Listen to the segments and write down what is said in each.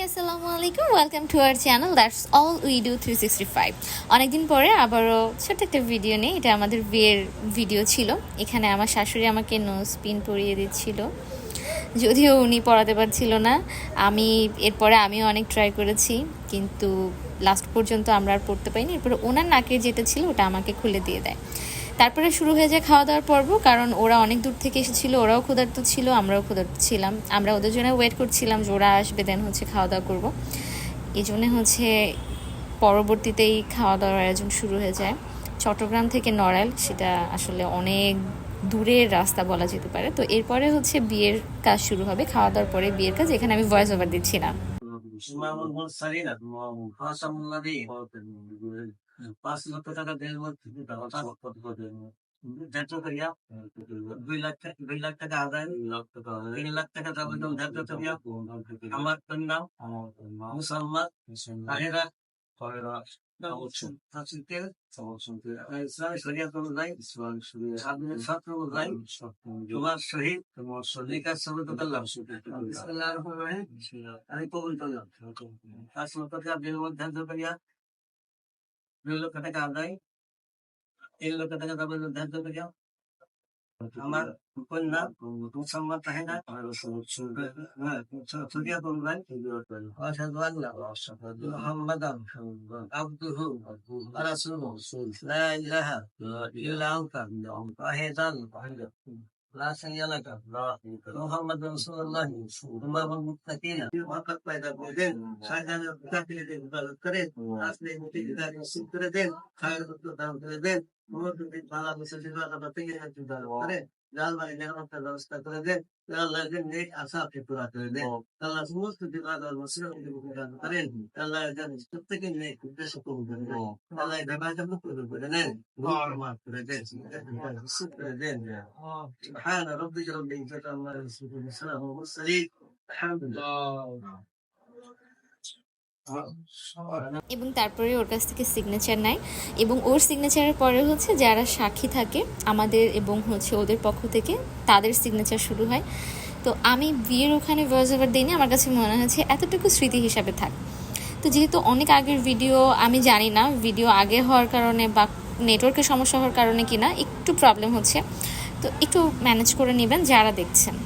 আসসালামু আলাইকুম, welcome to our channel that's all we do 365। অনেকদিন পরে আবারও ছোট্ট একটা ভিডিও নেই। এটা আমাদের বিয়ের ভিডিও ছিল। এখানে আমার শাশুড়ি আমাকে নোজ পিন পরিয়ে দিচ্ছিল, যদিও উনি পড়াতে পারছিল না। এরপরে আমিও অনেক ট্রাই করেছি, কিন্তু লাস্ট পর্যন্ত আমরা আর পড়তে পারিনি। এরপরে ওনার নাকের যেটা ছিল ওটা আমাকে খুলে দিয়ে দেয়। তারপরে শুরু হয়ে যায় খাওয়া দাওয়ার পর্ব, কারণ ওরা অনেক দূর থেকে এসেছিল, ওরাও ক্ষুধার্ত ছিল, আমরাও ক্ষুধার্ত ছিলাম। আমরা ওদের জন্য ওয়েট করছিলাম যে ওরা আসবে, দেন খাওয়া দাওয়া করবো। এই জন্যে পরবর্তীতেই খাওয়া দাওয়ার আয়োজন শুরু হয়ে যায়। চট্টগ্রাম থেকে নড়াইল, সেটা আসলে অনেক দূরের রাস্তা বলা যেতে পারে। তো এরপরে বিয়ের কাজ শুরু হবে, খাওয়া দাওয়ার পরে বিয়ের কাজ। এখানে আমি ভয়েস ওভার দিচ্ছি না। ৳৫,০০,০০০ দেওয়ার মধ্যে 2,00,000 আদায়, ৳3,00,000 যাবতীয় ধার্য করিয়া আমার কন্যা মুসাম্মাদ তাহেরা ইসলামী শরিয়াত অনুযায়ী ছাত্র অনুযায়ী তোমার সহিত নিকাহ সাব্যস্ত করলাম। বিসমিল্লাহির রহমানির রহিম। আমি কবুল করলাম। ৳৫,০০,০০০ দেওয়ার মধ্যে ধার্য করিয়া ৳2,00,000 আদায়, ৳3,00,000 যাবতীয় ধার্য করিয়া আমার কন্যা মুসাম্মাদ তাহেরা শরিয়াত অনুযায়ী আশহাদু আল্লা মুহাম্মাদান আবদুহু ওয়া রাসূলুহু লা ইলাহা ইল্লা আনতা ওয়াহিদান লা শারীকা লাক মুহাম্মাদুর রাসূলুল্লাহ ইমামুল মুত্তাকিন ওয়াকাত পয়দা করে দেন, শাহজাহানের মুত্তাকিনদের ইবাদত করে, আসলে মুত্তাকিনদের নসিব করে দেন, খায়রুত দান করে দেন, মুমিনদের ভালো মুসলিম বাবা থেকে দান করে, জালবাড়ি নেহমতের ব্যবস্থা করে দেন। আল্লাহ নেক আশা আপনি পুরা করে দেন। আল্লাহ সমস্ত বিবাদ আর মুসলিমদের দান করেন। আল্লাহ জানেন প্রত্যেকের নেক উদ্দেশ্য কবুল করে দেন। আল্লাহ ইবাদত কবুল করে নেন, মাফ করে দেন, সুখ করে দেন। সুবহান রাব্বিকা রাব্বিল ইজ্জাতি আম্মা ইয়াসিফুন, সালামুন আলাল মুরসালিন, আলহামদুলিল্লাহ। এবং তারপরে ওর কাছ থেকে সিগনেচার নেয়, এবং ওর সিগনেচারের পরে যারা সাক্ষী থাকে আমাদের এবং ওদের পক্ষ থেকে, তাদের সিগনেচার শুরু হয়। তো আমি বিয়ের ওখানে ভয়েস ওভার দিইনি, আমার কাছে মনে হয়েছে এতটুকু স্মৃতি হিসাবে থাক। তো যেহেতু অনেক আগের ভিডিও, আমি জানি না ভিডিও আগে হওয়ার কারণে বা নেটওয়ার্কের সমস্যা হওয়ার কারণে কিনা একটু প্রবলেম হচ্ছে, তো একটু ম্যানেজ করে নেবেন যারা দেখছেন।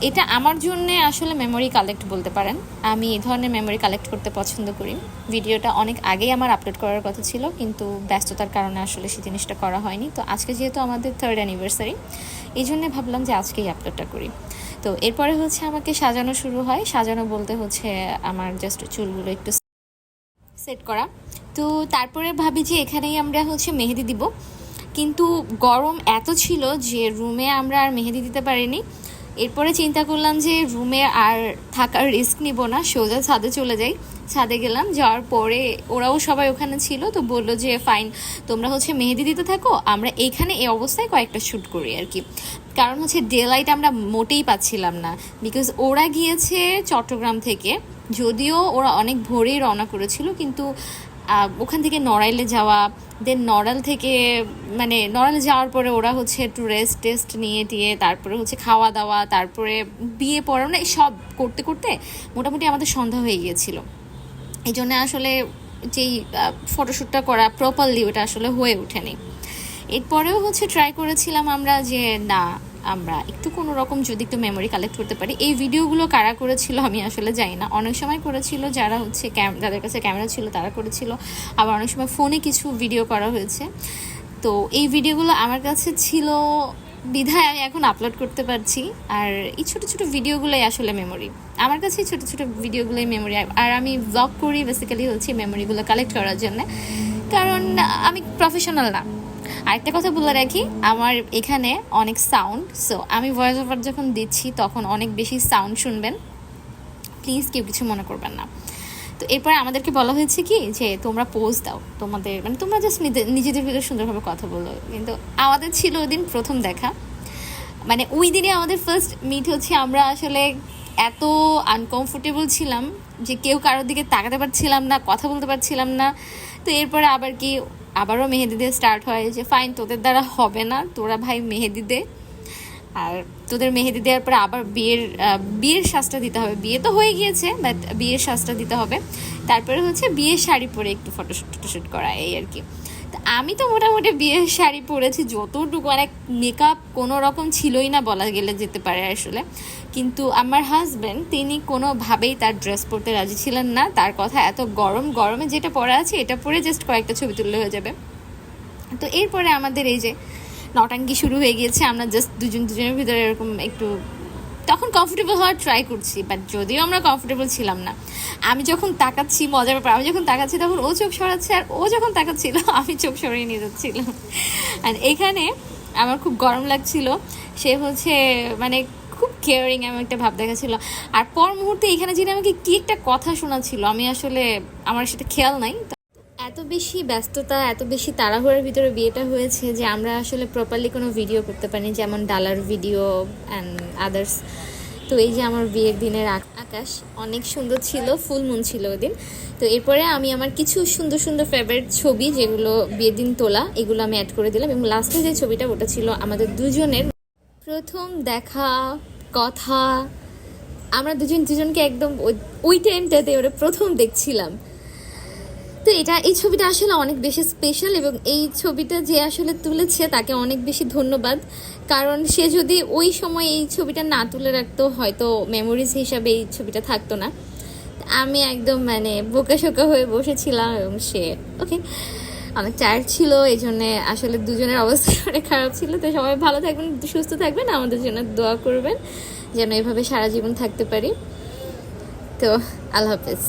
এটা আমার জন্য আসলে মেমোরি কালেক্ট বলতে পারেন। আমি এই ধরনের মেমোরি কালেক্ট করতে পছন্দ করি। ভিডিওটা অনেক আগেই আমার আপলোড করার কথা ছিল, কিন্তু ব্যস্ততার কারণে আসলে সেই জিনিসটা করা হয়নি। তো আজকে যেহেতু আমাদের 3rd অ্যানিভার্সারি, এই জন্যে ভাবলাম যে আজকেই আপলোডটা করি। তো এরপরে আমাকে সাজানো শুরু হয়। সাজানো বলতে আমার জাস্ট চুলগুলো একটু সেট করা। তো তারপরে ভাবি যে এখানেই আমরা মেহেদি দিব, কিন্তু গরম এত ছিল যে রুমে আমরা আর মেহেদি দিতে পারিনি। এরপরে চিন্তা করলাম যে রুমে আর থাকার রিস্ক নিব না, সোজা ছাদে চলে যাই। ছাদে গেলাম, যাওয়ার পরে ওরাও সবাই ওখানে ছিল। তো বললো যে ফাইন, তোমরা মেহেদি দিতে থাকো, আমরা এইখানে এই অবস্থায় কয়েকটা শ্যুট করি আর কি। কারণ ডে লাইট আমরা মোটেই পাচ্ছিলাম না, বিকজ ওরা গিয়েছে চট্টগ্রাম থেকে। যদিও ওরা অনেক ভোরেই রওনা করেছিল, কিন্তু ওখান থেকে নড়াইলে যাওয়া, দেন নড়াইল থেকে নড়াইলে যাওয়ার পরে ওরা একটু রেস্ট টেস্ট নিয়ে টিয়ে তারপরে খাওয়া দাওয়া, তারপরে বিয়ে পড়া, সব করতে করতে মোটামুটি আমাদের সন্ধ্যা হয়ে গিয়েছিল। এই জন্য আসলে যেই ফটোশ্যুটটা করা প্রপারলি ওটা আসলে হয়ে ওঠেনি। এরপরেও ট্রাই করেছিলাম আমরা যে না, আমরা একটু কোনো রকম যদি একটু মেমোরি কালেক্ট করতে পারি। এই ভিডিওগুলো কারা করেছিল আমি আসলে জানি না। অনেক সময় করেছিল যারা যাদের কাছে ক্যামেরা ছিল তারা করেছিল, আবার অনেক সময় ফোনে কিছু ভিডিও করা হয়েছে। তো এই ভিডিওগুলো আমার কাছে ছিল বিধায় আমি এখন আপলোড করতে পারছি। আর এই ছোটো ছোটো ভিডিওগুলোই আসলে মেমোরি, আমার কাছে এই ছোটো ছোটো ভিডিওগুলোই মেমোরি। আর আমি ব্লগ করি বেসিক্যালি মেমোরিগুলো কালেক্ট করার জন্য, কারণ আমি প্রফেশনাল না। আরেকটা কথা বলে রাখি, আমার এখানে অনেক সাউন্ড, সো আমি ভয়েস ওভার যখন দিচ্ছি তখন অনেক বেশি সাউন্ড শুনবেন, প্লিজ কেউ কিছু মনে করবেন না। তো এরপরে আমাদেরকে বলা হয়েছে কি যে তোমরা পোজ দাও, তোমাদের তোমরা জাস্ট নিজেদের ভিতরে সুন্দরভাবে কথা বলো। কিন্তু আমাদের ছিল ওই দিন প্রথম দেখা, ওই দিনে আমাদের ফার্স্ট মিট আমরা আসলে এত আনকমফোর্টেবল ছিলাম যে কেউ কারোর দিকে তাকাতে পারছিলাম না, কথা বলতে পারছিলাম না। তো এরপরে আবারও মেহেদি দিয়ে স্টার্ট হয় যে ফাইন, তোদের দ্বারা হবে না, তোরা ভাই মেহেদি দে। আর তোদের মেহেদি দেওয়ার পরে আবার বিয়ের সাজটা দিতে হবে। বিয়ে তো হয়ে গিয়েছে, বাট বিয়ের সাজটা দিতে হবে। তারপরে হচ্ছে বিয়ের শাড়ি পরে একটু ফটোশ্যুট করা, এই আর কি। তো আমি তো মোটামুটি বিয়ের শাড়ি পরেছি যতটুকু, মানে মেকআপ কোনো রকম ছিলই না বলা গেলে যেতে পারে আসলে। কিন্তু আমার হাজব্যান্ড তিনি কোনোভাবেই তার ড্রেস পরতে রাজি ছিলেন না। তার কথা, এত গরমে যেটা পরা আছে এটা পরে জাস্ট কয়েকটা ছবি তুললে হয়ে যাবে। তো এরপরে আমাদের এই যে নটাঙ্কি শুরু হয়ে গিয়েছে। আমরা জাস্ট দুজনের ভিতরে এরকম একটু তখন কমফোর্টেবল হওয়ার ট্রাই করছি, বাট যদিও আমরা কমফোর্টেবল ছিলাম না। আমি যখন তাকাচ্ছি, মজার ব্যাপার, আমি যখন তাকাচ্ছি তখন ও চোখ সরাচ্ছে, আর ও যখন তাকাচ্ছিল আমি চোখ সরিয়ে নিয়ে যাচ্ছিলাম। আর এখানে আমার খুব গরম লাগছিল, সে হচ্ছে মানে খুব কেয়ারিং এমন একটা ভাব দেখাচ্ছিল। আর পর মুহূর্তে এখানে যিনি আমাকে কি একটা কথা শোনাচ্ছিল, আমি আসলে আমার সেটা খেয়াল নাই। এত বেশি ব্যস্ততা, এত বেশি তাড়াহুড়োর ভিতরে বিয়েটা হয়েছে যে আমরা আসলে প্রপারলি কোনো ভিডিও করতে পারিনি, যেমন ডালার ভিডিও অ্যান্ড আদার্স। তো এই যে আমার বিয়ের দিনের আকাশ অনেক সুন্দর ছিল, ফুল মুন ছিল ওদিন। তো এরপরে আমি আমার কিছু সুন্দর ফেভারিট ছবি যেগুলো বিয়ের দিন তোলা, এগুলো আমি অ্যাড করে দিলাম। এবং লাস্টে যে ছবিটা, ওটা ছিল আমাদের দুজনের প্রথম দেখা, কথা। আমরা দুজনকে একদম ওই টাইমটাতে ওরা প্রথম দেখছিলাম। তো এই ছবিটা আসলে অনেক বেশি স্পেশাল, এবং এই ছবিটা যে আসলে তুলেছে তাকে অনেক বেশি ধন্যবাদ। কারণ সে যদি ওই সময় এই ছবিটা না তুলে রাখতো, হয়তো মেমোরিজ হিসাবে এই ছবিটা থাকতো না। আমি একদম মানে বোকাশোকা হয়ে বসেছিলাম, এবং সে ওকে অনেক টায়ার্ড ছিল, এই জন্যে আসলে দুজনের অবস্থা অনেক খারাপ ছিল। তো সবাই ভালো থাকবেন, সুস্থ থাকবেন, আমাদের জন্য দোয়া করবেন যেন এভাবে সারা জীবন থাকতে পারি। তো আল্লাহ হাফেজ।